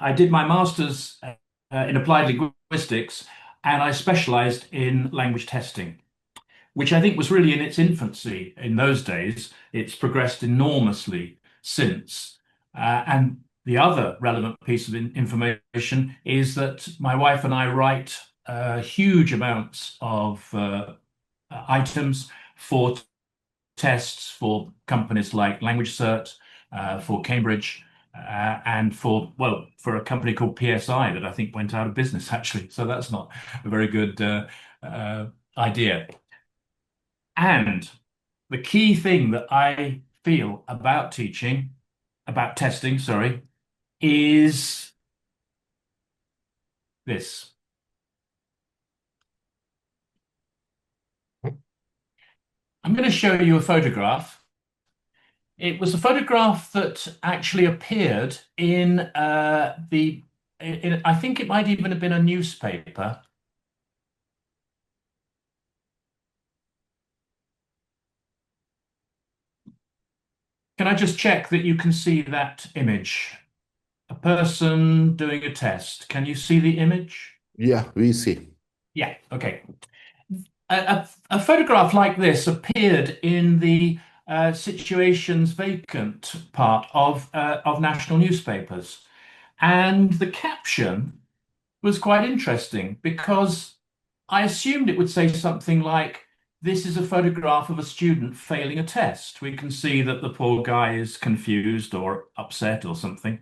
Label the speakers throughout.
Speaker 1: I did my master's in applied linguistics, and I specialized in language testing, which I think was really in its infancy in those days. It's progressed enormously since. And the other relevant piece of information is that my wife and I write huge amounts of items for tests for companies like Language Cert, for Cambridge, and for a company called PSI that I think went out of business actually. So that's not a very good idea. And the key thing that I feel about teaching, about testing, sorry, is this. I'm going to show you a photograph. It was a photograph that actually appeared in I think it might even have been a newspaper. Can I just check that you can see that image? A person doing a test. Can you see the image?
Speaker 2: Yeah, we see.
Speaker 1: Yeah, okay. A photograph like this appeared in the situations vacant part of national newspapers. And the caption was quite interesting because I assumed it would say something like, "This is a photograph of a student failing a test." We can see that the poor guy is confused or upset or something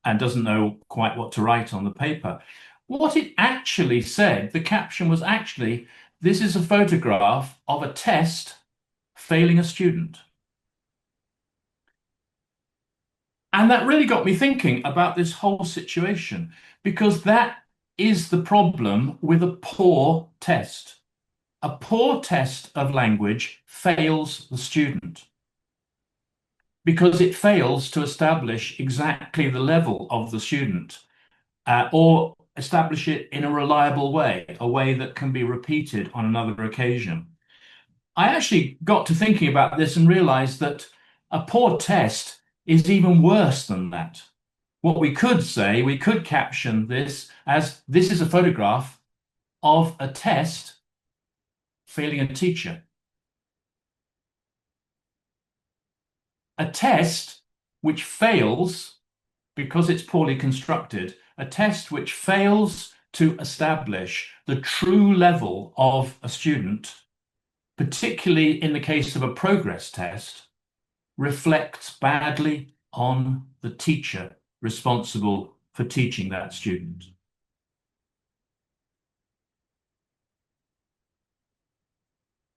Speaker 1: and doesn't know quite what to write on the paper. What it actually said, the caption was actually, "This is a photograph of a test failing a student." And that really got me thinking about this whole situation because that is the problem with a poor test. A poor test of language fails the student because it fails to establish exactly the level of the student, or establish it in a reliable way, a way that can be repeated on another occasion. I actually got to thinking about this and realized that a poor test is even worse than that. What we could say, we could caption this as, "This is a photograph of a test failing a teacher." A test which fails because it's poorly constructed, a test which fails to establish the true level of a student, particularly in the case of a progress test, reflects badly on the teacher responsible for teaching that student.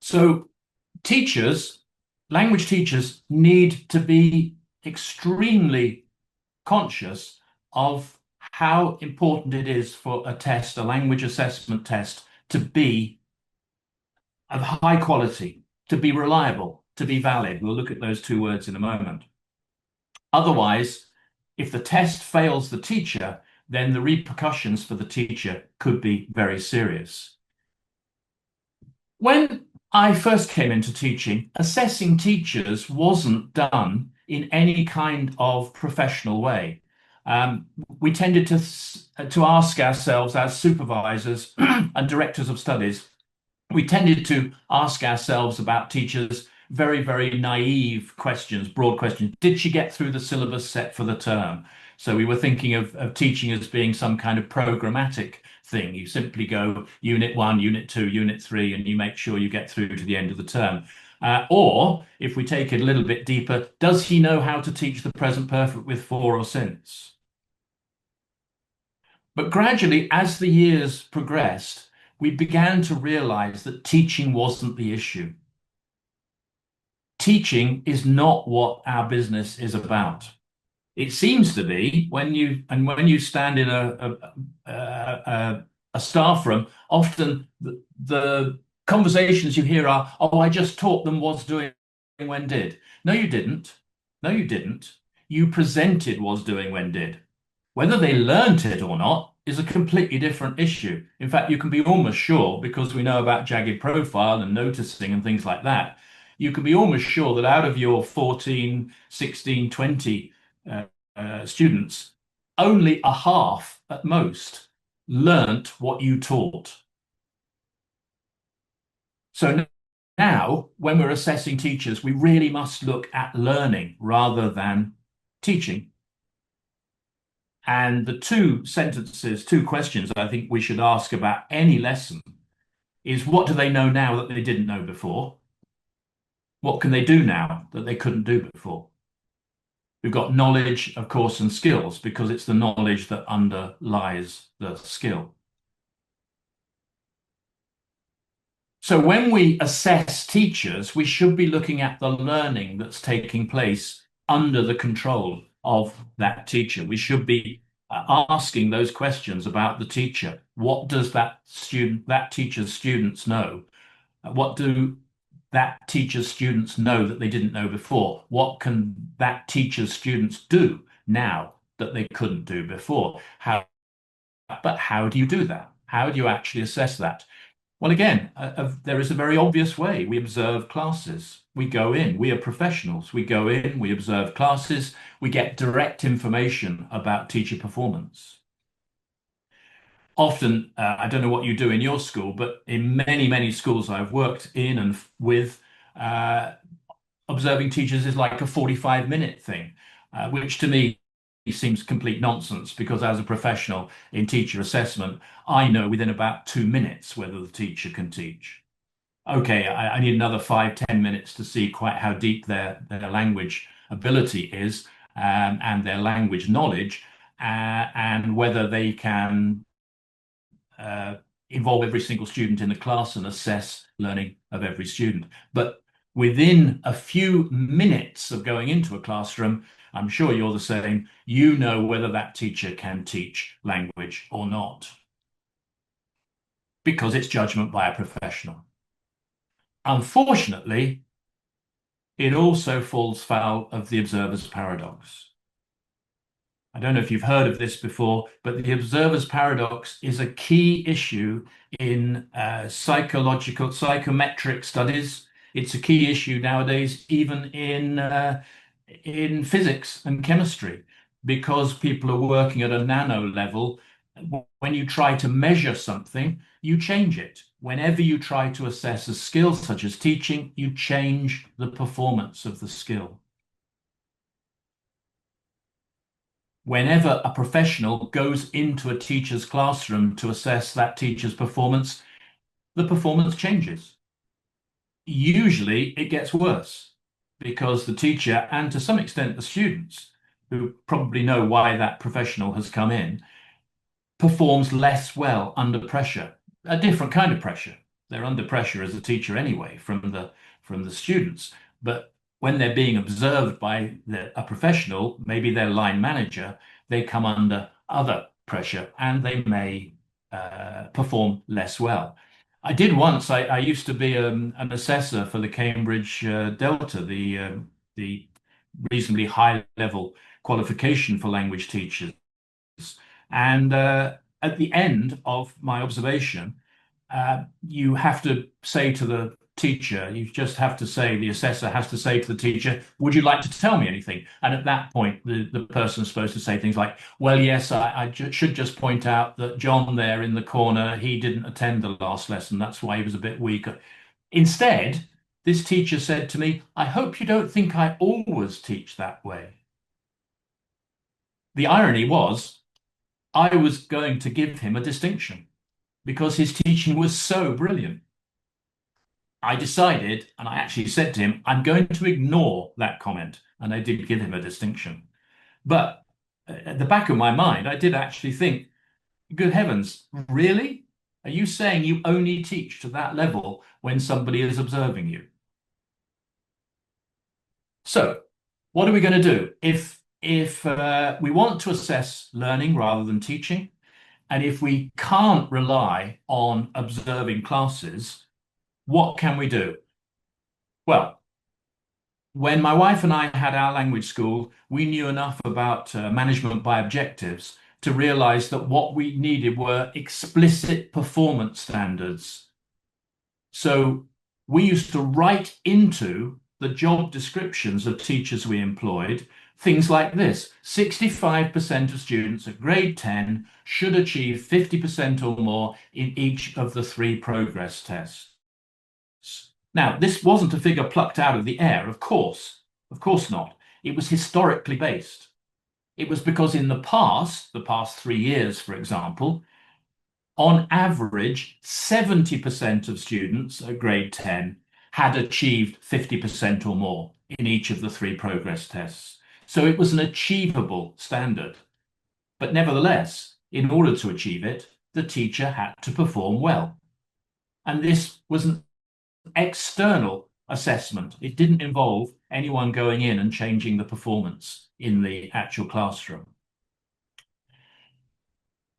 Speaker 1: So teachers, language teachers, need to be extremely conscious of how important it is for a test, a language assessment test, to be of high quality, to be reliable, to be valid. We'll look at those two words in a moment. Otherwise, if the test fails the teacher, then the repercussions for the teacher could be very serious. When I first came into teaching, assessing teachers wasn't done in any kind of professional way. We tended to ask ourselves as supervisors and directors of studies, we tended to ask ourselves about teachers very, very naive questions, broad questions. Did she get through the syllabus set for the term? So we were thinking of teaching as being some kind of programmatic thing. You simply go unit one, unit two, unit three, and you make sure you get through to the end of the term. Or if we take it a little bit deeper, does he know how to teach the present perfect with for or since? But gradually, as the years progressed, we began to realize that teaching wasn't the issue. Teaching is not what our business is about. It seems to be when you stand in a staff room, often the conversations you hear are, "Oh, I just taught them was doing when did." No, you didn't. No, you didn't. You presented was doing when did. Whether they learnt it or not is a completely different issue. In fact, you can be almost sure, because we know about jagged profile and noticing and things like that, you can be almost sure that out of your 14, 16, 20 students, only a half at most learnt what you taught. So now, when we're assessing teachers, we really must look at learning rather than teaching. And the two questions I think we should ask about any lesson is, what do they know now that they didn't know before? What can they do now that they couldn't do before? We've got knowledge, of course, and skills, because it's the knowledge that underlies the skill. So when we assess teachers, we should be looking at the learning that's taking place under the control of that teacher. We should be asking those questions about the teacher. What does that teacher's students know? What do that teacher's students know that they didn't know before? What can that teacher's students do now that they couldn't do before? But how do you do that? How do you actually assess that? Well, again, there is a very obvious way. We observe classes. We go in. We are professionals. We go in, we observe classes. We get direct information about teacher performance. Often, I don't know what you do in your school, but in many, many schools I've worked in and with, observing teachers is like a 45-minute thing, which to me seems complete nonsense, because as a professional in teacher assessment, I know within about 2 minutes whether the teacher can teach. Okay, I need another 5, 10 minutes to see quite how deep their language ability is, and their language knowledge, and whether they can involve every single student in the class and assess learning of every student. But within a few minutes of going into a classroom, I'm sure you're the same, you know whether that teacher can teach language or not, because it's judgment by a professional. Unfortunately, it also falls foul of the observer's paradox. I don't know if you've heard of this before, but the observer's paradox is a key issue in psychometric studies. It's a key issue nowadays, even in physics and chemistry, because people are working at a nano level. When you try to measure something, you change it. Whenever you try to assess a skill such as teaching, you change the performance of the skill. Whenever a professional goes into a teacher's classroom to assess that teacher's performance, the performance changes. Usually it gets worse, because the teacher, and to some extent the students, who probably know why that professional has come in, performs less well under pressure, a different kind of pressure. They're under pressure as a teacher anyway from the students, but when they're being observed by a professional, maybe their line manager, they come under other pressure and they may perform less well. I did once. I used to be an assessor for the Cambridge Delta, the reasonably high level qualification for language teachers. And at the end of my observation, you have to say to the teacher, you just have to say, the assessor has to say to the teacher, would you like to tell me anything? And at that point, the person's supposed to say things like, well, yes, I should just point out that John there in the corner, he didn't attend the last lesson. That's why he was a bit weaker. Instead, this teacher said to me, I hope you don't think I always teach that way. The irony was, I was going to give him a distinction because his teaching was so brilliant. I decided, and I actually said to him, I'm going to ignore that comment. And I did give him a distinction. But at the back of my mind, I did actually think, good heavens, really? Are you saying you only teach to that level when somebody is observing you? So what are we going to do? If we want to assess learning rather than teaching, and if we can't rely on observing classes, what can we do? Well, when my wife and I had our language school, we knew enough about management by objectives to realize that what we needed were explicit performance standards. So we used to write into the job descriptions of teachers we employed things like this: 65% of students at grade 10 should achieve 50% or more in each of the 3 progress tests. Now, this wasn't a figure plucked out of the air, of course not. It was historically based. It was because in the past 3 years, for example, on average, 70% of students at grade 10 had achieved 50% or more in each of the 3 progress tests. So it was an achievable standard. But nevertheless, in order to achieve it, the teacher had to perform well. And this was an external assessment. It didn't involve anyone going in and changing the performance in the actual classroom.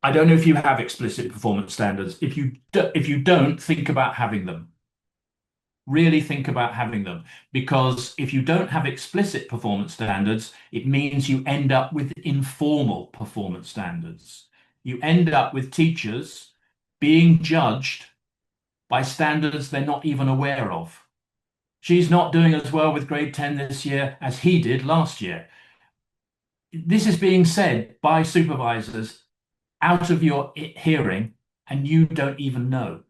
Speaker 1: I don't know if you have explicit performance standards. If you don't, think about having them. Really think about having them, because if you don't have explicit performance standards, it means you end up with informal performance standards. You end up with teachers being judged by standards they're not even aware of. She's not doing as well with grade 10 this year as he did last year. This is being said by supervisors out of your hearing, and you don't even know.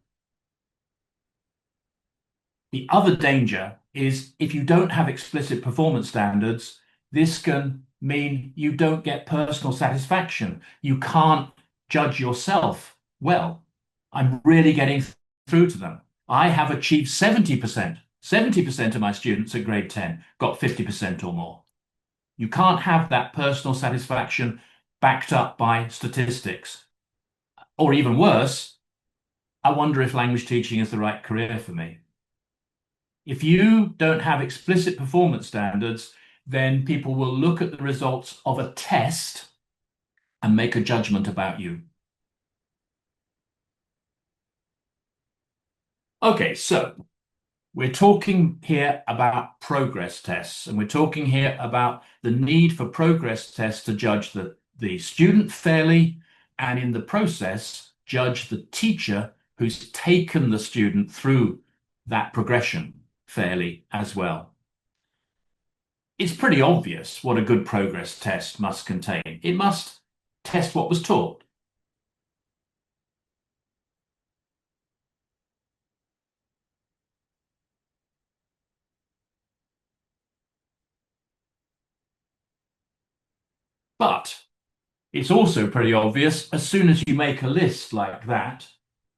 Speaker 1: The other danger is if you don't have explicit performance standards, this can mean you don't get personal satisfaction. You can't judge yourself well. I'm really getting through to them. I have achieved 70%. 70% of my students at grade 10 got 50% or more. You can't have that personal satisfaction backed up by statistics. Or even worse, I wonder if language teaching is the right career for me. If you don't have explicit performance standards, then people will look at the results of a test and make a judgment about you. Okay, so we're talking here about progress tests, and we're talking here about the need for progress tests to judge the student fairly, and in the process, judge the teacher who's taken the student through that progression fairly as well. It's pretty obvious what a good progress test must contain. It must test what was taught. But it's also pretty obvious, as soon as you make a list like that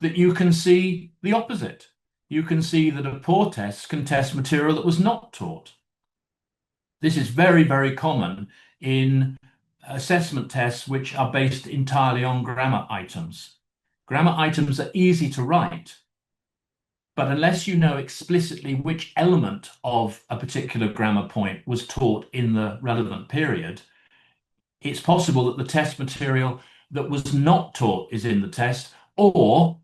Speaker 1: you can see the opposite. You can see that a poor test can test material that was not taught. This is very, very common in assessment tests which are based entirely on grammar items. Grammar items are easy to write, but unless you know explicitly which element of a particular grammar point was taught in the relevant period, it's possible that the test material that was not taught is in the test, or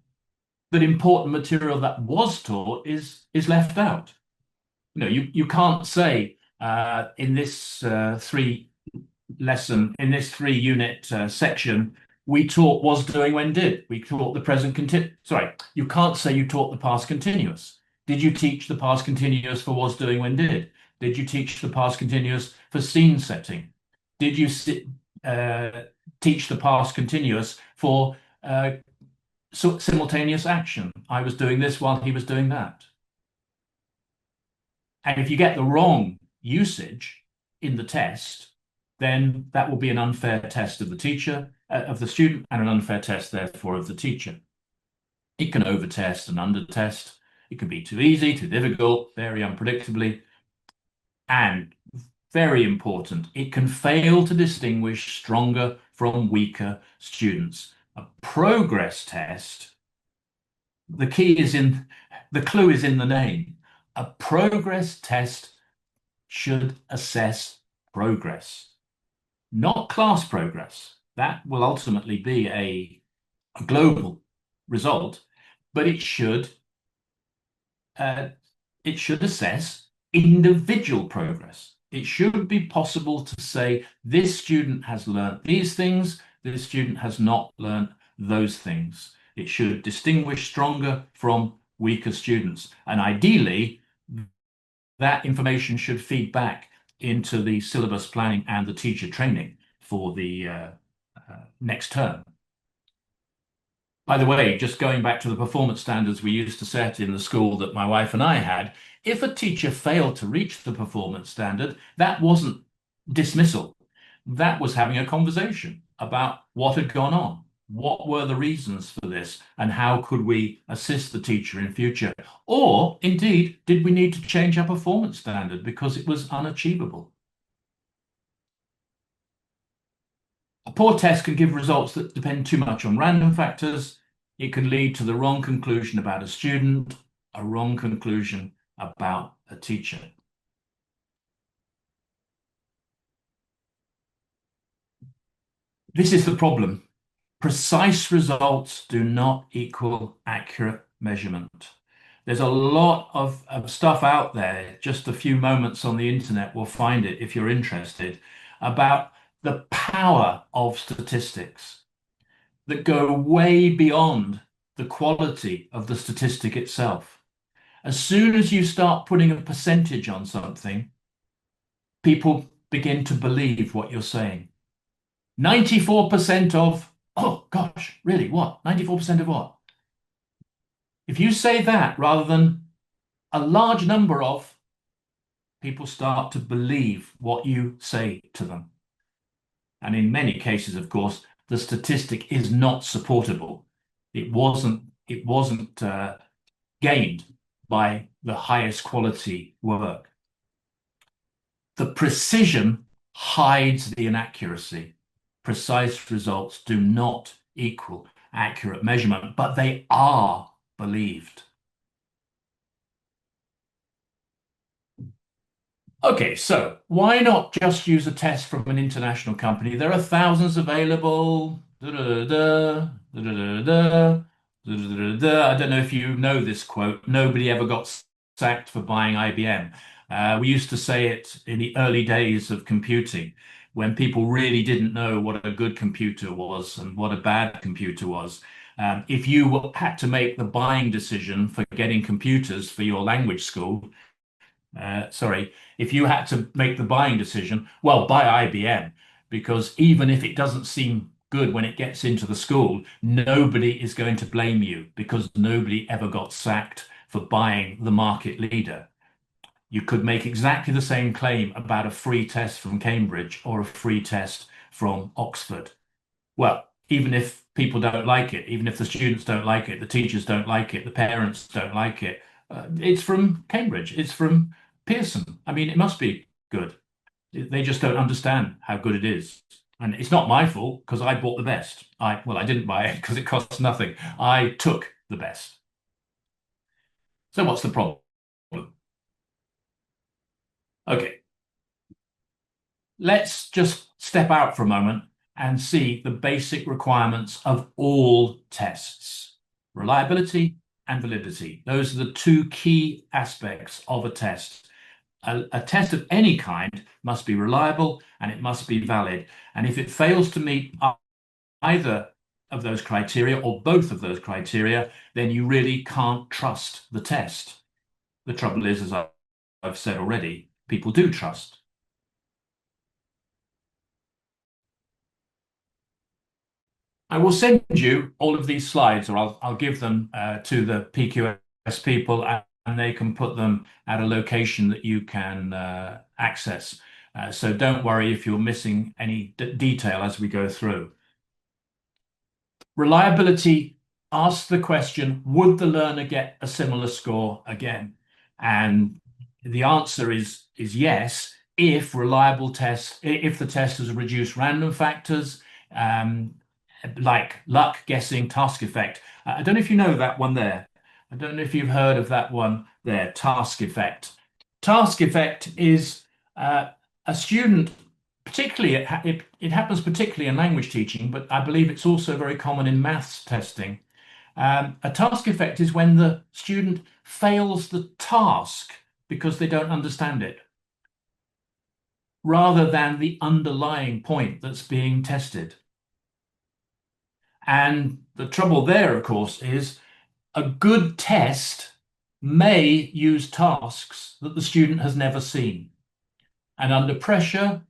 Speaker 1: that important material that was taught is left out. You can't say in this 3-unit section, we taught was doing when did. We taught the present continuous. Sorry, you can't say you taught the past continuous. Did you teach the past continuous for was doing when did? Did you teach the past continuous for scene setting? Did you teach the past continuous for simultaneous action? I was doing this while he was doing that. And if you get the wrong usage in the test, then that will be an unfair test of the teacher, of the student, and an unfair test, therefore, of the teacher. It can overtest and undertest. It can be too easy, too difficult, very unpredictably. And very important, it can fail to distinguish stronger from weaker students. A progress test, the clue is in the name. A progress test should assess progress, not class progress. That will ultimately be a global result, but it should assess individual progress. It should be possible to say this student has learned these things, this student has not learned those things. It should distinguish stronger from weaker students. And ideally, that information should feed back into the syllabus planning and the teacher training for the next term. By the way, just going back to the performance standards we used to set in the school that my wife and I had, if a teacher failed to reach the performance standard, that wasn't dismissal. That was having a conversation about what had gone on. What were the reasons for this, and how could we assist the teacher in future? Or indeed, did we need to change our performance standard because it was unachievable? A poor test can give results that depend too much on random factors. It can lead to the wrong conclusion about a student, a wrong conclusion about a teacher. This is the problem. Precise results do not equal accurate measurement. There's a lot of stuff out there, just a few moments on the internet will find it if you're interested, about the power of statistics that go way beyond the quality of the statistic itself. As soon as you start putting a percentage on something, people begin to believe what you're saying. 94% of, oh gosh, really, what? 94% of what? If you say that rather than a large number of, people start to believe what you say to them. And in many cases, of course, the statistic is not supportable. It wasn't gained by the highest quality work. The precision hides the inaccuracy. Precise results do not equal accurate measurement, but they are believed. Okay, so why not just use a test from an international company? There are thousands available. I don't know if you know this quote. Nobody ever got sacked for buying IBM. We used to say it in the early days of computing, when people really didn't know what a good computer was and what a bad computer was. If you had to make the buying decision for getting computers for your language school, if you had to make the buying decision, well, buy IBM, because even if it doesn't seem good when it gets into the school, nobody is going to blame you because nobody ever got sacked for buying the market leader. You could make exactly the same claim about a free test from Cambridge or a free test from Oxford. Well, even if people don't like it, even if the students don't like it, the teachers don't like it, the parents don't like it, it's from Cambridge, it's from Pearson. I mean, it must be good. They just don't understand how good it is. And it's not my fault because I bought the best. I didn't buy it because it costs nothing. I took the best. So what's the problem? Okay, let's just step out for a moment and see the basic requirements of all tests. Reliability and validity. Those are the two key aspects of a test. A test of any kind must be reliable and it must be valid. And if it fails to meet either of those criteria or both of those criteria, then you really can't trust the test. The trouble is, as I've said already, people do trust. I will send you all of these slides, or I'll give them to the PQS people, and they can put them at a location that you can access. So don't worry if you're missing any detail as we go through. Reliability asks the question, would the learner get a similar score again? And the answer is yes, if the test has reduced random factors, like luck, guessing, task effect. I don't know if you know that one there. I don't know if you've heard of that one there, task effect. Task effect is a student, particularly, it happens particularly in language teaching, but I believe it's also very common in maths testing. A task effect is when the student fails the task because they don't understand it, rather than the underlying point that's being tested. And the trouble there, of course, is a good test may use tasks that the student has never seen. And under pressure,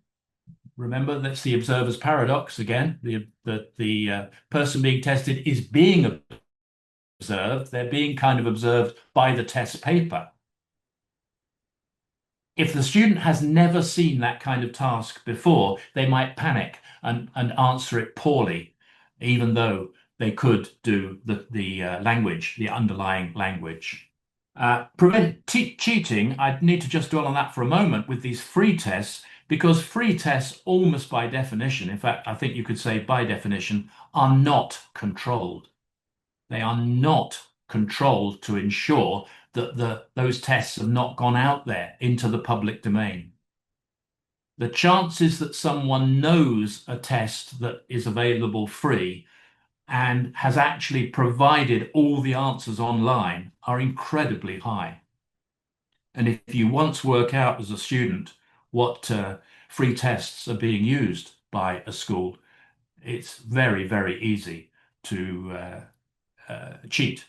Speaker 1: remember that's the observer's paradox again, the person being tested is being observed. They're being kind of observed by the test paper. If the student has never seen that kind of task before, they might panic and answer it poorly, even though they could do the language, the underlying language. Prevent cheating, I'd need to just dwell on that for a moment with these free tests, because free tests, almost by definition, in fact, I think you could say by definition, are not controlled. They are not controlled to ensure that those tests have not gone out there into the public domain. The chances that someone knows a test that is available free and has actually provided all the answers online are incredibly high. And if you once work out as a student what free tests are being used by a school, it's very, very easy to cheat.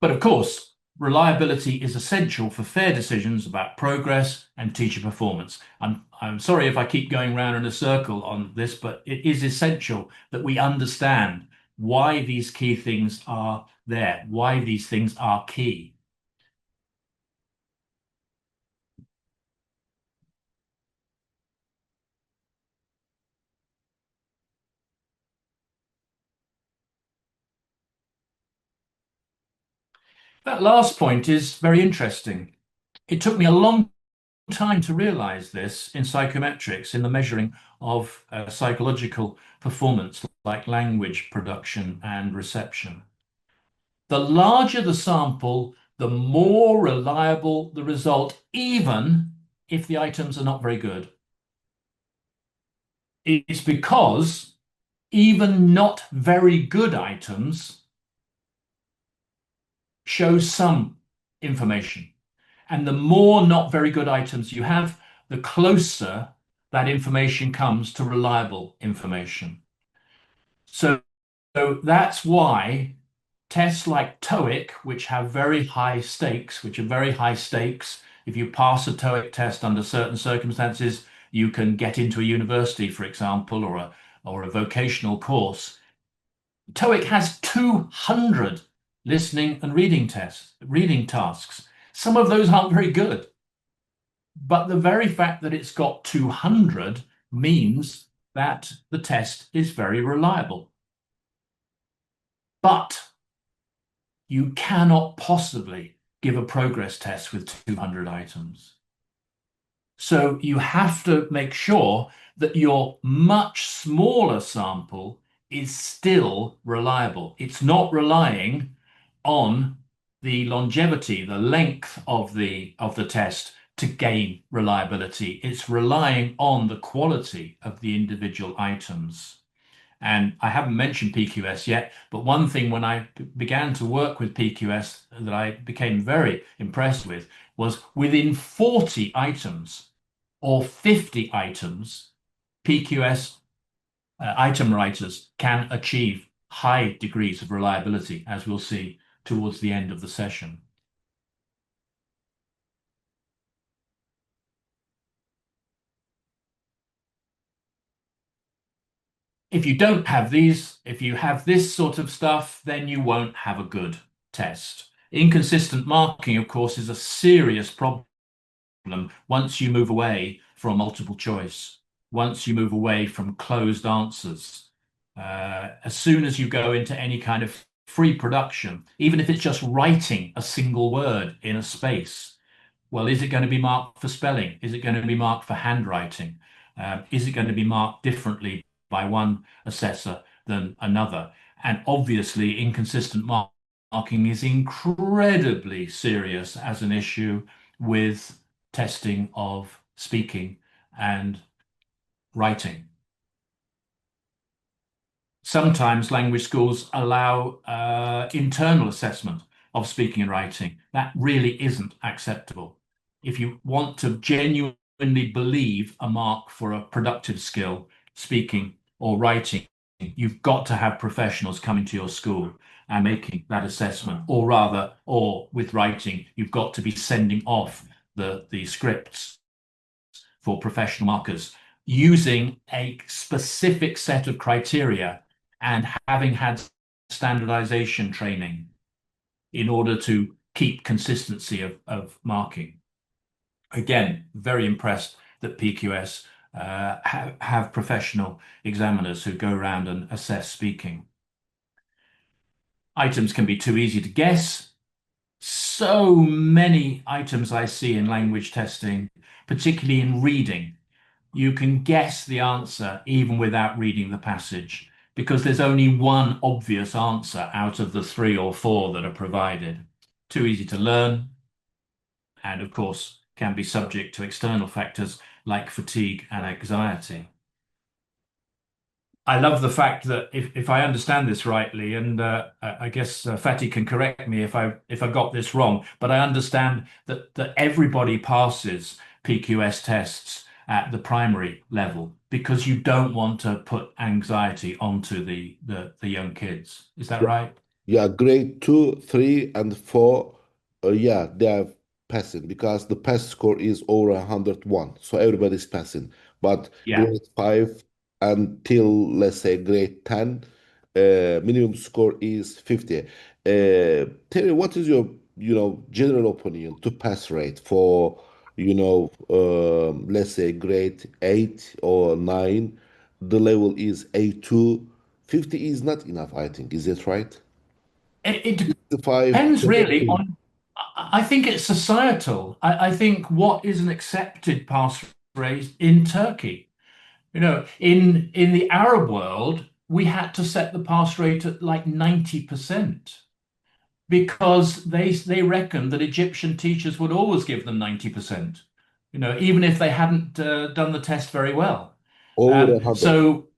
Speaker 1: But of course, reliability is essential for fair decisions about progress and teacher performance. I'm sorry if I keep going round in a circle on this, but it is essential that we understand why these key things are there, why these things are key. That last point is very interesting. It took me a long time to realize this in psychometrics, in the measuring of psychological performance like language production and reception. The larger the sample, the more reliable the result, even if the items are not very good. It's because even not very good items show some information. And the more not very good items you have, the closer that information comes to reliable information. So that's why tests like TOEIC, which have very high stakes, if you pass a TOEIC test under certain circumstances, you can get into a university, for example, or a vocational course. TOEIC has 200 listening and reading tasks. Some of those aren't very good. But the very fact that it's got 200 means that the test is very reliable. But you cannot possibly give a progress test with 200 items. So you have to make sure that your much smaller sample is still reliable. It's not relying on the longevity, the length of the test to gain reliability. It's relying on the quality of the individual items. And I haven't mentioned PQS yet, but one thing when I began to work with PQS that I became very impressed with was within 40 items or 50 items, PQS item writers can achieve high degrees of reliability, as we'll see towards the end of the session. If you don't have these, if you have this sort of stuff, then you won't have a good test. Inconsistent marking, of course, is a serious problem once you move away from multiple choice, once you move away from closed answers. As soon as you go into any kind of free production, even if it's just writing a single word in a space, well, is it going to be marked for spelling? Is it going to be marked for handwriting? Is it going to be marked differently by one assessor than another? And obviously, inconsistent marking is incredibly serious as an issue with testing of speaking and writing. Sometimes language schools allow internal assessment of speaking and writing. That really isn't acceptable. If you want to genuinely believe a mark for a productive skill, speaking or writing, you've got to have professionals coming to your school and making that assessment, or rather, or with writing, you've got to be sending off the scripts for professional markers using a specific set of criteria and having had standardization training in order to keep consistency of marking. Again, very impressed that PQS have professional examiners who go around and assess speaking. Items can be too easy to guess. So many items I see in language testing, particularly in reading, you can guess the answer even without reading the passage because there's only one obvious answer out of the 3 or 4 that are provided. Too easy to learn, and of course can be subject to external factors like fatigue and anxiety. I love the fact that if I understand this rightly, and I guess Fatih can correct me if I got this wrong, but I understand that everybody passes PQS tests at the primary level because you don't want to put anxiety onto the young kids. Is that right?
Speaker 2: Yeah, grade 2, 3, and 4, yeah, they are passing because the pass score is over 101. So everybody's passing. But
Speaker 1: Yeah.
Speaker 2: grade 5 until, let's say, grade 10, minimum score is 50. Terry, what is your, general opinion to pass rate for, let's say grade 8 or 9? The level is A2. 50 is not enough, I think. Is that right?
Speaker 1: It
Speaker 2: 65,
Speaker 1: depends really
Speaker 2: 70.
Speaker 1: on, I think it's societal. I think what is an accepted pass rate in Turkey? In the Arab world, we had to set the pass rate at like 90% because they reckoned that Egyptian teachers would always give them 90%, even if they hadn't done the test very well.
Speaker 2: Over
Speaker 1: Um,
Speaker 2: 100.
Speaker 1: so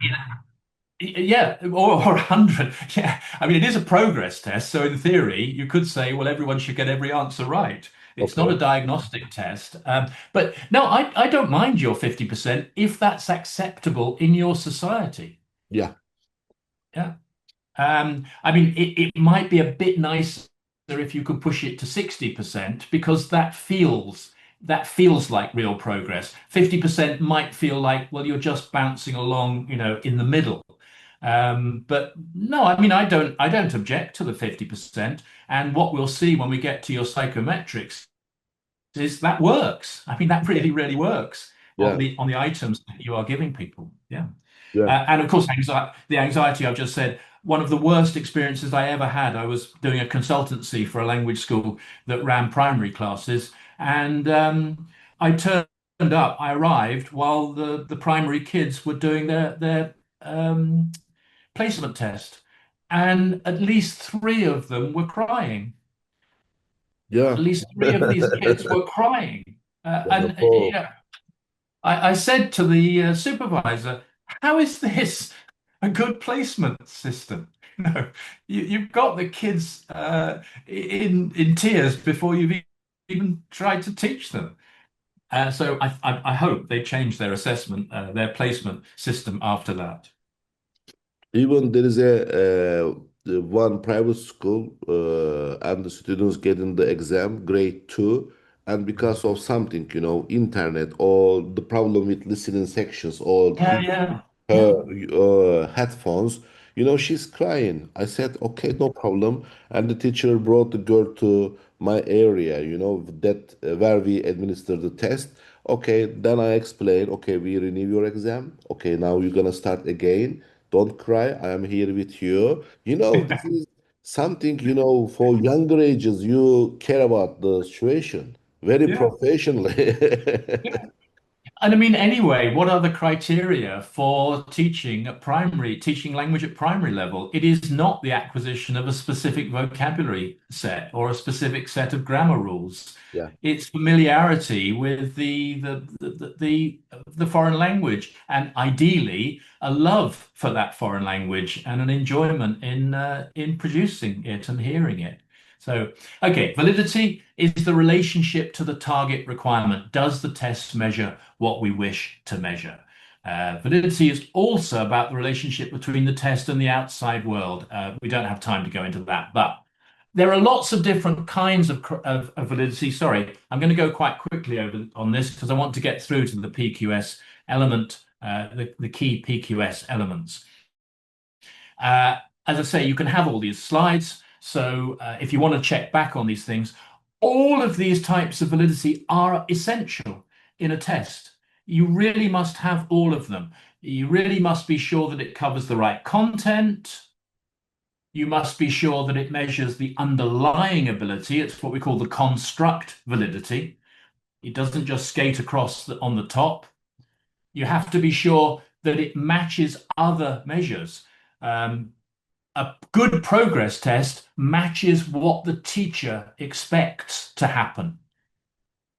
Speaker 1: yeah, or 100. Yeah, I mean, it is a progress test. So in theory, you could say, well, everyone should get every answer right. It's not
Speaker 2: Okay.
Speaker 1: a diagnostic test. But no, I don't mind your 50% if that's acceptable in your society.
Speaker 2: Yeah.
Speaker 1: Yeah. I mean, it might be a bit nicer if you could push it to 60% because that feels like real progress. 50% might feel like, well, you're just bouncing along, in the middle. But no, I mean, I don't object to the 50%. And what we'll see when we get to your psychometrics is that works. I mean, that really, really works on
Speaker 2: Yeah.
Speaker 1: the items that you are giving people. Yeah.
Speaker 2: Yeah.
Speaker 1: And of course, the anxiety I've just said, one of the worst experiences I ever had. I was doing a consultancy for a language school that ran primary classes, and I turned up. I arrived while the primary kids were doing their placement test, and at least 3 of them were crying.
Speaker 2: Yeah.
Speaker 1: At least 3 of these kids were crying, and
Speaker 2: Wonderful.
Speaker 1: I said to the supervisor, "How is this a good placement system? You've got the kids in tears before you've even tried to teach them." So I hope they change their assessment, their placement system after that.
Speaker 2: Even there is the one private school, and the students getting the exam, grade 2, and because of something, internet or the problem with listening sections or
Speaker 1: Yeah, yeah, yeah,
Speaker 2: her headphones. She's crying. I said, okay, no problem. And the teacher brought the girl to my area, that where we administer the test. Okay, then I explained, okay, we renew your exam. Okay, now you're gonna start again. Don't cry. I am here with you. This is something, for younger ages, you care about the situation very
Speaker 1: yeah.
Speaker 2: professionally.
Speaker 1: And I mean, anyway, what are the criteria for teaching language at primary level? It is not the acquisition of a specific vocabulary set or a specific set of grammar rules.
Speaker 2: Yeah,
Speaker 1: It's familiarity with the foreign language, and ideally a love for that foreign language and an enjoyment in producing it and hearing it. So, okay, validity is the relationship to the target requirement. Does the test measure what we wish to measure? Validity is also about the relationship between the test and the outside world. We don't have time to go into that, but there are lots of different kinds of validity. Sorry, I'm going to go quite quickly over on this because I want to get through to the PQS element, the key PQS elements. As I say, you can have all these slides. So if you want to check back on these things, all of these types of validity are essential in a test. You really must have all of them. You really must be sure that it covers the right content. You must be sure that it measures the underlying ability. It's what we call the construct validity. It doesn't just skate across on the top. You have to be sure that it matches other measures. A good progress test matches what the teacher expects to happen.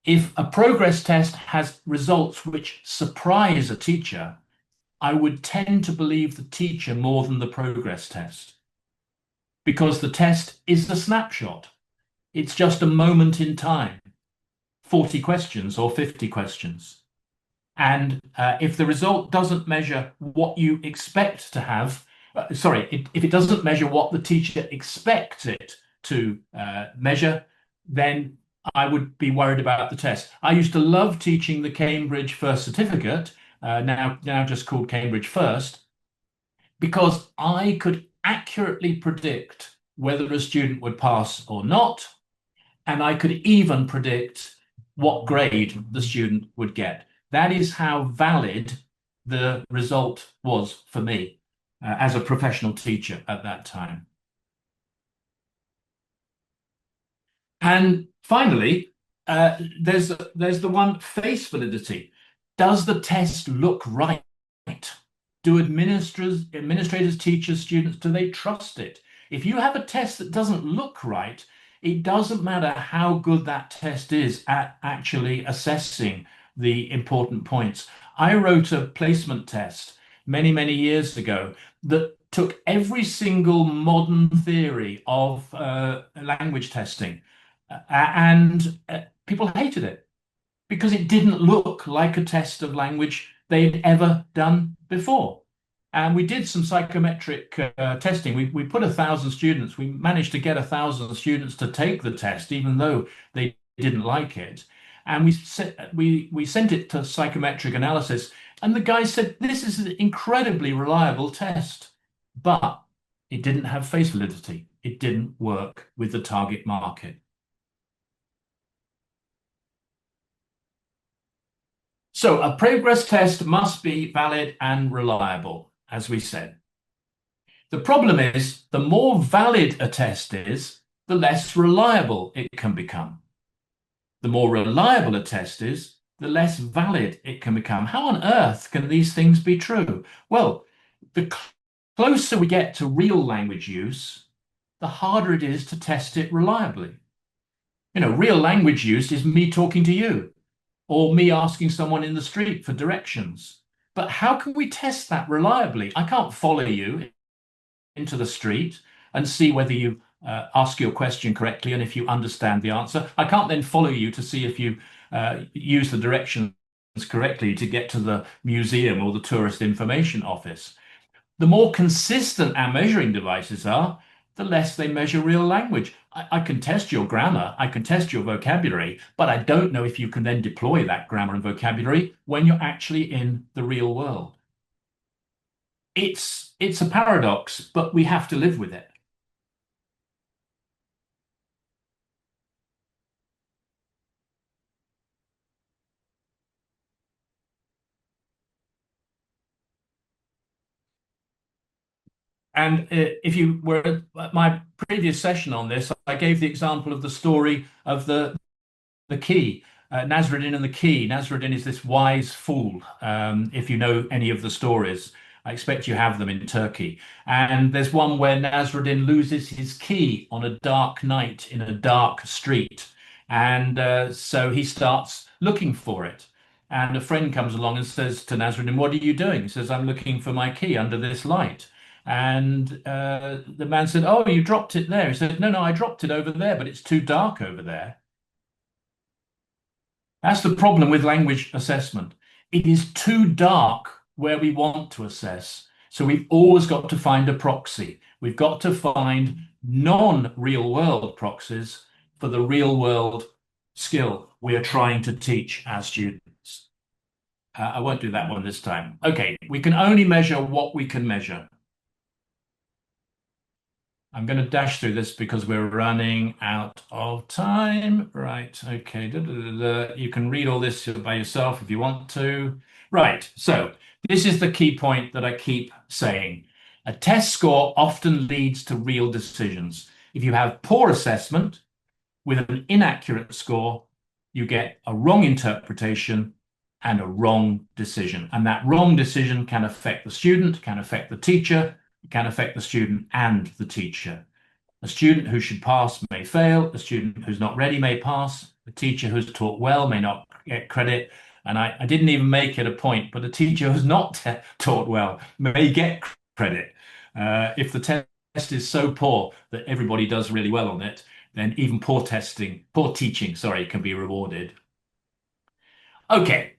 Speaker 1: If a progress test has results which surprise a teacher, I would tend to believe the teacher more than the progress test, because the test is a snapshot. It's just a moment in time, 40 questions or 50 questions. And if the result doesn't measure what you expect to have, if it doesn't measure what the teacher expects it to measure, then I would be worried about the test. I used to love teaching the Cambridge First Certificate, now just called Cambridge First, because I could accurately predict whether a student would pass or not, and I could even predict what grade the student would get. That is how valid the result was for me as a professional teacher at that time. And finally, there's the one face validity. Does the test look right? Do administrators, teachers, students, do they trust it? If you have a test that doesn't look right, it doesn't matter how good that test is at actually assessing the important points. I wrote a placement test many, many years ago that took every single modern theory of language testing, and people hated it because it didn't look like a test of language they'd ever done before. And we did some psychometric testing. We put 1,000 students. We managed to get 1,000 students to take the test, even though they didn't like it. And we sent it to psychometric analysis. And the guy said, this is an incredibly reliable test, but it didn't have face validity. It didn't work with the target market. So a progress test must be valid and reliable, as we said. The problem is, the more valid a test is, the less reliable it can become. The more reliable a test is, the less valid it can become. How on earth can these things be true? Well, the closer we get to real language use, the harder it is to test it reliably. You know, real language use is me talking to you, or me asking someone in the street for directions. But how can we test that reliably? I can't follow you into the street and see whether you ask your question correctly and if you understand the answer. I can't then follow you to see if you use the directions correctly to get to the museum or the tourist information office. The more consistent our measuring devices are, the less they measure real language. I can test your grammar, I can test your vocabulary, but I don't know if you can then deploy that grammar and vocabulary when you're actually in the real world. It's a paradox, but we have to live with it. And if you were at my previous session on this, I gave the example of the story of the key, Nasruddin and the key. Nasruddin is this wise fool. If you know any of the stories, I expect you have them in Turkey. And there's one where Nasruddin loses his key on a dark night in a dark street. And so he starts looking for it. And a friend comes along and says to Nasruddin, "What are you doing?" He says, "I'm looking for my key under this light." And the man said, "Oh, you dropped it there." He said, "No, no, I dropped it over there, but it's too dark over there." That's the problem with language assessment. It is too dark where we want to assess. So we've always got to find a proxy. We've got to find non-real world proxies for the real world skill we are trying to teach our students. I won't do that one this time. Okay, we can only measure what we can measure. I'm going to dash through this because we're running out of time. Right, okay. You can read all this by yourself if you want to. Right, so this is the key point that I keep saying. A test score often leads to real decisions. If you have poor assessment with an inaccurate score, you get a wrong interpretation and a wrong decision. And that wrong decision can affect the student, can affect the teacher, can affect the student and the teacher. A student who should pass may fail. A student who's not ready may pass. A teacher who's taught well may not get credit. And I didn't even make it a point, but a teacher who's not taught well may get credit. If the test is so poor that everybody does really well on it, then even poor teaching, sorry, can be rewarded. Okay,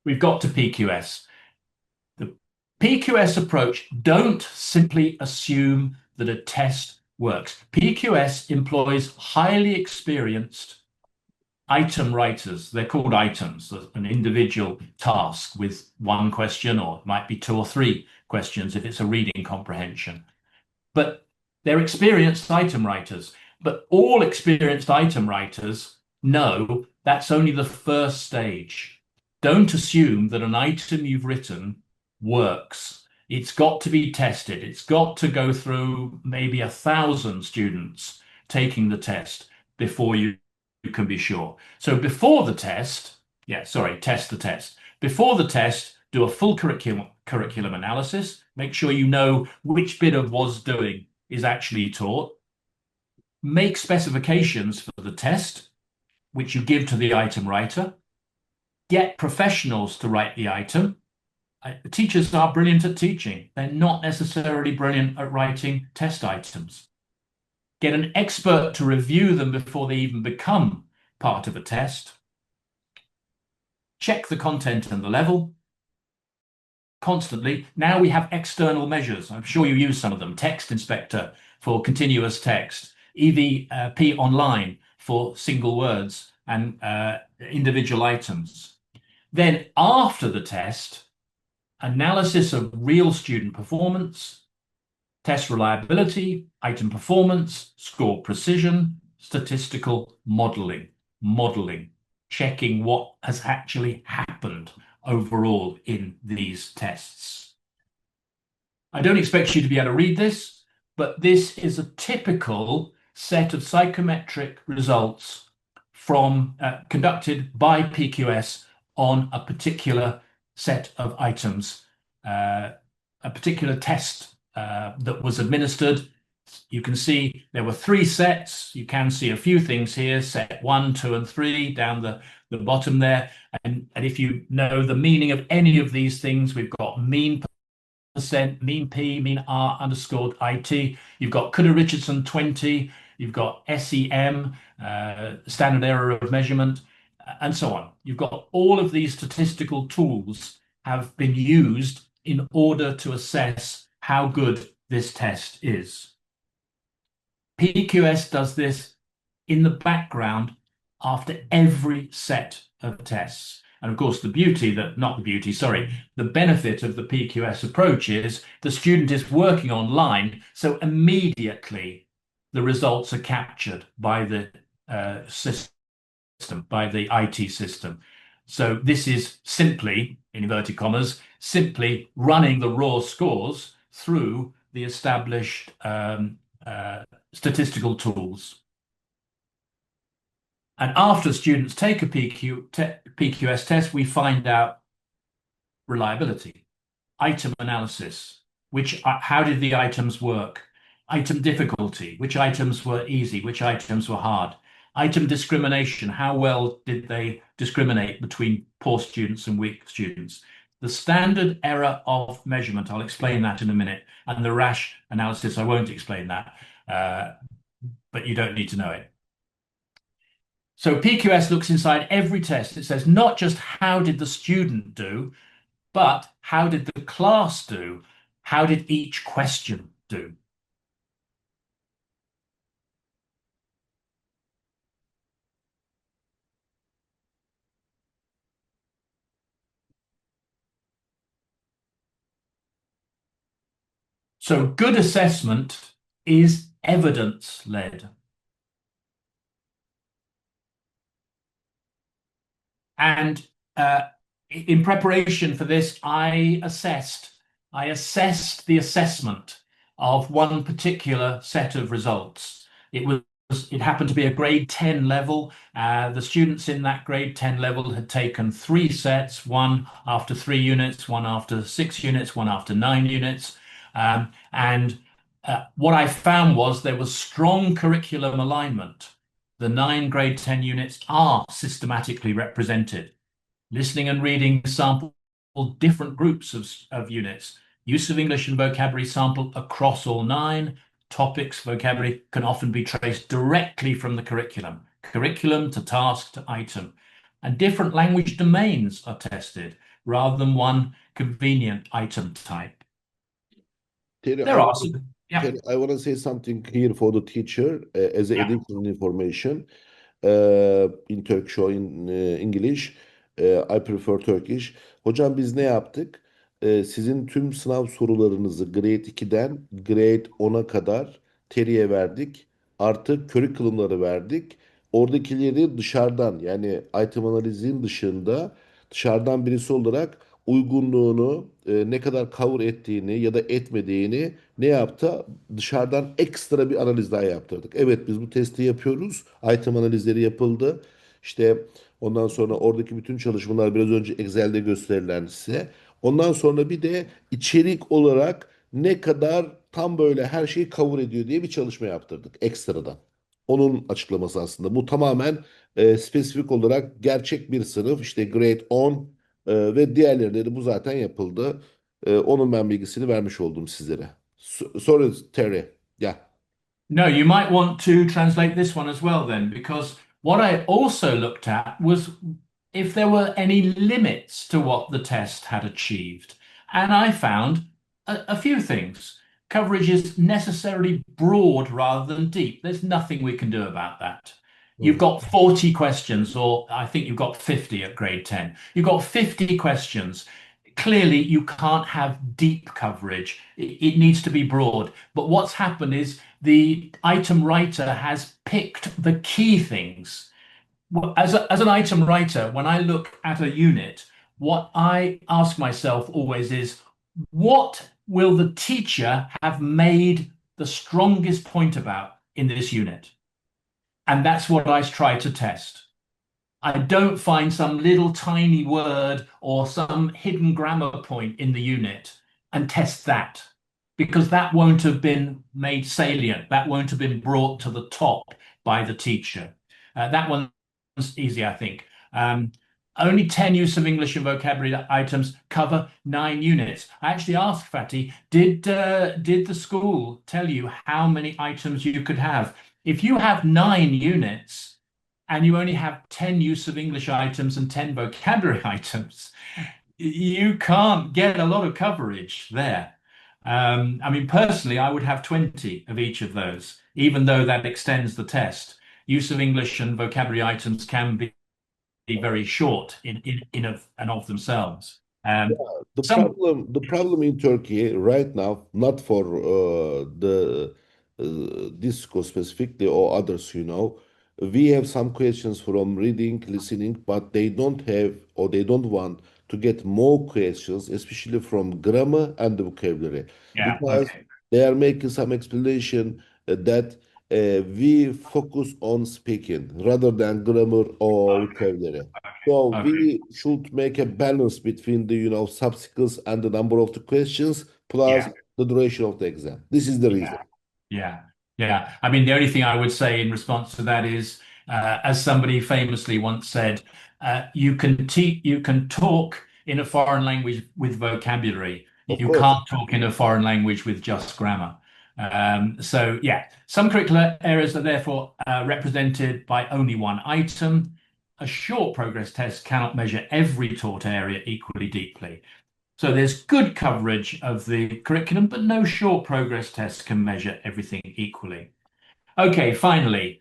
Speaker 1: we've got to PQS. The PQS approach, don't simply assume that a test works. PQS employs highly experienced item writers. They're called items, an individual task with one question, or it might be two or three questions if it's a reading comprehension. But they're experienced item writers. But all experienced item writers know that's only the first stage. Don't assume that an item you've written works. It's got to be tested. It's got to go through maybe 1,000 students taking the test before you can be sure. So before the test, test the test. Before the test, do a full curriculum analysis. Make sure you know which bit of was doing is actually taught. Make specifications for the test, which you give to the item writer. Get professionals to write the item. Teachers are brilliant at teaching. They're not necessarily brilliant at writing test items. Get an expert to review them before they even become part of a test. Check the content and the level constantly. Now we have external measures. I'm sure you use some of them. Text Inspector for continuous text, EVP Online for single words and individual items. Then after the test, analysis of real student performance, test reliability, item performance, score precision, statistical modeling, checking what has actually happened overall in these tests. I don't expect you to be able to read this, but this is a typical set of psychometric results from conducted by PQS on a particular set of items, a particular test that was administered. You can see there were 3 sets. You can see a few things here, set 1, 2, and 3 down the bottom there. And if you know the meaning of any of these things, we've got mean percent, mean P, mean R underscored IT. You've got Coulter-Richardson 20. You've got SEM, standard error of measurement, and so on. You've got all of these statistical tools have been used in order to assess how good this test is. PQS does this in the background after every set of tests. And of course, the benefit of the PQS approach is the student is working online, so immediately the results are captured by the system, by the IT system. So this is simply, in inverted commas, simply running the raw scores through the established statistical tools. And after students take a PQS test, we find out reliability, item analysis, how did the items work, item difficulty, which items were easy, which items were hard, item discrimination, how well did they discriminate between poor students and weak students. The standard error of measurement, I'll explain that in a minute, and the rash analysis, I won't explain that, but you don't need to know it. So PQS looks inside every test. It says not just how did the student do, but how did the class do? How did each question do? So good assessment is evidence-led. And in preparation for this, I assessed the assessment of one particular set of results. It happened to be a grade 10 level. The students in that grade 10 level had taken three sets, one after 3 units, one after 6 units, one after 9 units. And what I found was there was strong curriculum alignment. The 9 grade 10 units are systematically represented. Listening and reading sample different groups of units. Use of English and vocabulary sample across all 9. Topics, vocabulary can often be traced directly from the curriculum to task to item. And different language domains are tested rather than one convenient item type.
Speaker 2: Terry,
Speaker 1: There are some, yeah,
Speaker 2: I want to say something here for the teacher as
Speaker 1: yeah.
Speaker 2: additional information. In Turkish or in English. I prefer Turkish. Hocam biz ne yaptık? Sizin tüm sınav sorularınızı Grade 2'den Grade 10'a kadar Terry'e verdik. Artı curriculum'ları verdik. Oradakileri dışarıdan yani item analizin dışında dışarıdan birisi olarak uygunluğunu ne kadar cover ettiğini ya da etmediğini ne yaptı? Dışarıdan ekstra bir analiz daha yaptırdık. Evet biz bu testi yapıyoruz. Item analizleri yapıldı. İşte ondan sonra oradaki bütün çalışmalar biraz önce Excel'de gösterilen size. Ondan sonra bir de içerik olarak ne kadar tam böyle her şeyi cover ediyor diye bir çalışma yaptırdık ekstradan. Onun açıklaması aslında. Bu tamamen spesifik olarak gerçek bir sınıf işte Grade 10 ve diğerleri bu zaten yapıldı. Onun ben bilgisini vermiş oldum sizlere. Sorry Terry. Yeah.
Speaker 1: No, you might want to translate this one as well then, because what I also looked at was if there were any limits to what the test had achieved. And I found a few things. Coverage is necessarily broad rather than deep. There's nothing we can do about that. You've
Speaker 2: Hı.
Speaker 1: got 40 questions, or I think you've got 50 at grade 10. You've got 50 questions. Clearly, you can't have deep coverage. It needs to be broad. But what's happened is the item writer has picked the key things. As an item writer, when I look at a unit, what I ask myself always is, what will the teacher have made the strongest point about in this unit? And that's what I try to test. I don't find some little tiny word or some hidden grammar point in the unit and test that because that won't have been made salient. That won't have been brought to the top by the teacher. That one's easy, I think. Only 10 use of English and vocabulary items cover 9 units. I actually asked Fatty, did the school tell you how many items you could have? If you have 9 units, and you only have 10 use of English items and 10 vocabulary items, you can't get a lot of coverage there. I mean, personally, I would have 20 of each of those, even though that extends the test. Use of English and vocabulary items can be very short in of and of themselves. Some,
Speaker 2: The problem in Turkey right now, not for the disco specifically or others, we have some questions from reading, listening, but they don't have or they don't want to get more questions, especially from grammar and the vocabulary,
Speaker 1: yeah,
Speaker 2: because
Speaker 1: okay,
Speaker 2: they are making some explanation that we focus on speaking rather than grammar or vocabulary. So
Speaker 1: okay,
Speaker 2: we should make a balance between the substance and the number of the questions plus
Speaker 1: yeah.
Speaker 2: the duration of the exam. This is the reason.
Speaker 1: Yeah, yeah, yeah. I mean, the only thing I would say in response to that is, as somebody famously once said, you can talk in a foreign language with vocabulary.
Speaker 2: Of
Speaker 1: You
Speaker 2: course.
Speaker 1: can't talk in a foreign language with just grammar. So yeah, some curricular areas are therefore represented by only one item. A short progress test cannot measure every taught area equally deeply. So there's good coverage of the curriculum, but no short progress test can measure everything equally. Okay, finally,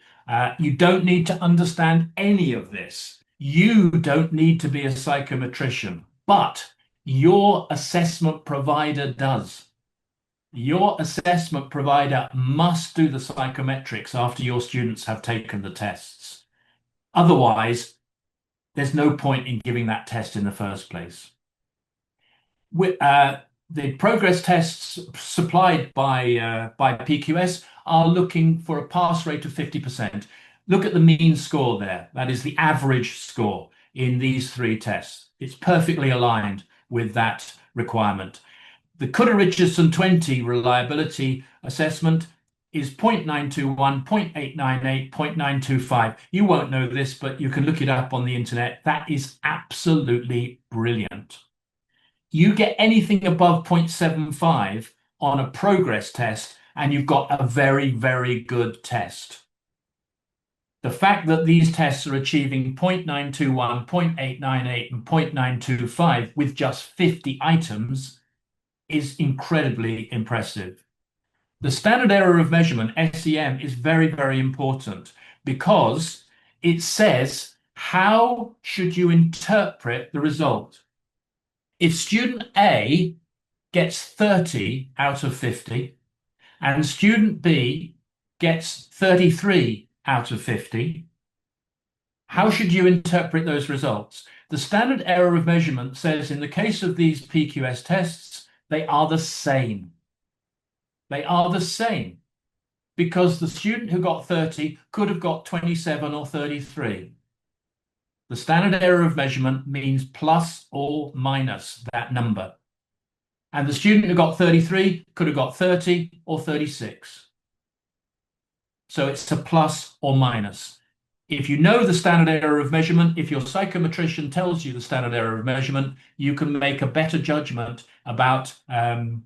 Speaker 1: you don't need to understand any of this. You don't need to be a psychometrician, but your assessment provider does. Your assessment provider must do the psychometrics after your students have taken the tests. Otherwise, there's no point in giving that test in the first place. The progress tests supplied by PQS are looking for a pass rate of 50%. Look at the mean score there. That is the average score in these three tests. It's perfectly aligned with that requirement. The Cutter-Richardson 20 reliability assessment is 0.921, 0.898, 0.925. You won't know this, but you can look it up on the internet. That is absolutely brilliant. You get anything above 0.75 on a progress test, and you've got a very, very good test. The fact that these tests are achieving 0.921, 0.898, and 0.925 with just 50 items is incredibly impressive. The standard error of measurement, SEM, is very, very important because it says, how should you interpret the result? If student A gets 30 out of 50 and student B gets 33 out of 50, how should you interpret those results? The standard error of measurement says in the case of these PQS tests, they are the same. They are the same because the student who got 30 could have got 27 or 33. The standard error of measurement means plus or minus that number. And the student who got 33 could have got 30 or 36. So it's a plus or minus. If you know the standard error of measurement, if your psychometrician tells you the standard error of measurement, you can make a better judgment about the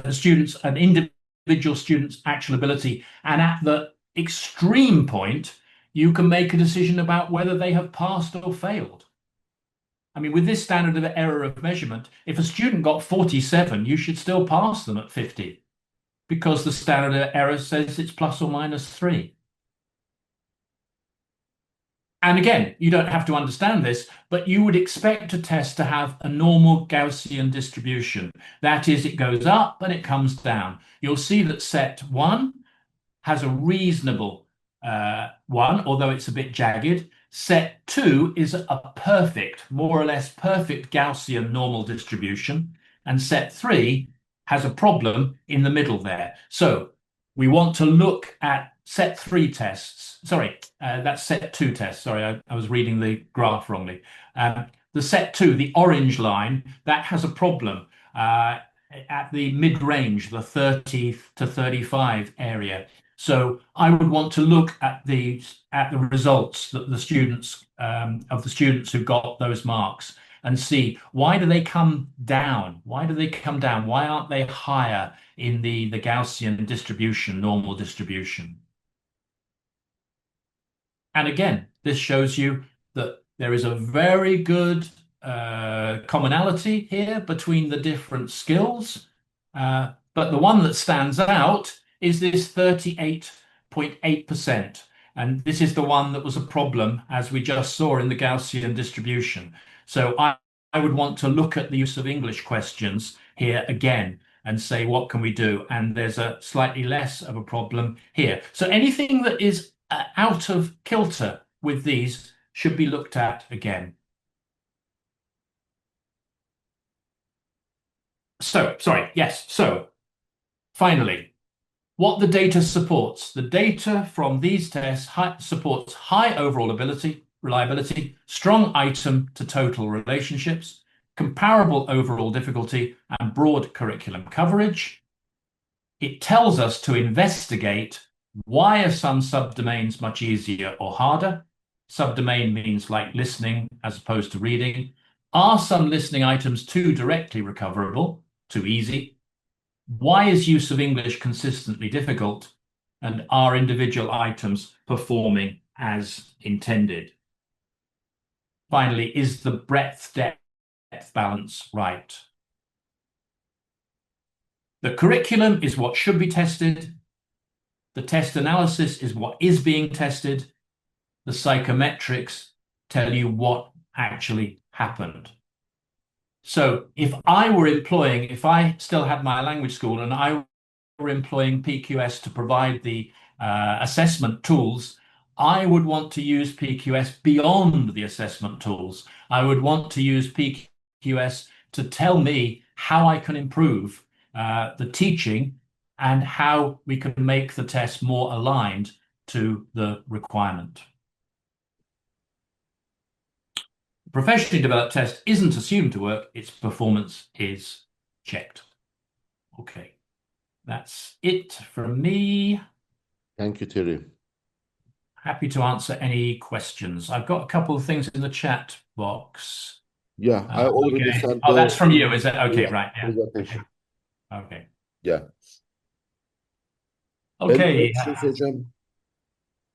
Speaker 1: students, an individual student's actual ability. And at the extreme point, you can make a decision about whether they have passed or failed. I mean, with this standard of error of measurement, if a student got 47, you should still pass them at 50 because the standard error says it's plus or minus 3. And again, you don't have to understand this, but you would expect a test to have a normal Gaussian distribution. That is, it goes up and it comes down. You'll see that set 1 has a reasonable one, although it's a bit jagged. Set 2 is a perfect, more or less perfect Gaussian normal distribution. And set 3 has a problem in the middle there. So we want to look at set 3 tests. Sorry, that's set 2 tests. Sorry, I was reading the graph wrongly. The set 2, the orange line, that has a problem at the mid-range, the 30 to 35 area. So I would want to look at the results that the students of the students who got those marks and see, why do they come down? Why do they come down? Why aren't they higher in the Gaussian distribution, normal distribution? And again, this shows you that there is a very good commonality here between the different skills. But the one that stands out is this 38.8%. And this is the one that was a problem, as we just saw in the Gaussian distribution. So I would want to look at the use of English questions here again and say, what can we do? And there's a slightly less of a problem here. So anything that is out of kilter with these should be looked at again. So, sorry, yes. So finally, what the data supports. The data from these tests supports high overall reliability, strong item to total relationships, comparable overall difficulty, and broad curriculum coverage. It tells us to investigate, why are some subdomains much easier or harder? Subdomain means like listening as opposed to reading. Are some listening items too directly recoverable, too easy? Why is use of English consistently difficult? And are individual items performing as intended? Finally, is the breadth, depth, balance right. The curriculum is what should be tested. The test analysis is what is being tested. The psychometrics tell you what actually happened. So if I still had my language school and I were employing PQS to provide the assessment tools, I would want to use PQS beyond the assessment tools. I would want to use PQS to tell me how I can improve the teaching and how we can make the test more aligned to the requirement. The professionally developed test isn't assumed to work, its performance is checked. Okay, that's it from me.
Speaker 2: Thank you, Terry.
Speaker 1: Happy to answer any questions. I've got a couple of things in the chat box.
Speaker 2: Yeah, I already
Speaker 1: Okay.
Speaker 2: sent
Speaker 1: Oh, that's from you, is it? Okay,
Speaker 2: yeah,
Speaker 1: right. Yeah.
Speaker 2: presentation.
Speaker 1: Okay.
Speaker 2: Yeah. Any
Speaker 1: Okay.
Speaker 2: questions hocam?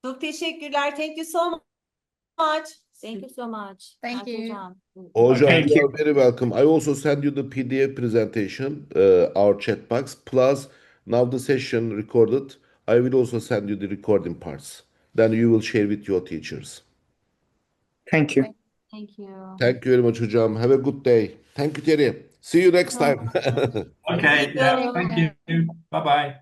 Speaker 3: Çok teşekkürler. Thank you so much.
Speaker 4: Thank you so much.
Speaker 3: Thank you.
Speaker 4: Hocam.
Speaker 2: Hocam,
Speaker 1: Thank
Speaker 2: you are very welcome. I also send you the PDF presentation, our chat box, plus now the session recorded. I will also send you the recording parts. Then you will share with your teachers.
Speaker 5: Thank you.
Speaker 4: Thank you.
Speaker 2: Thank you very much, hocam. Have a good day. Thank you, Terry. See you next time.
Speaker 1: Okay. Yeah. Thank you. Bye-bye.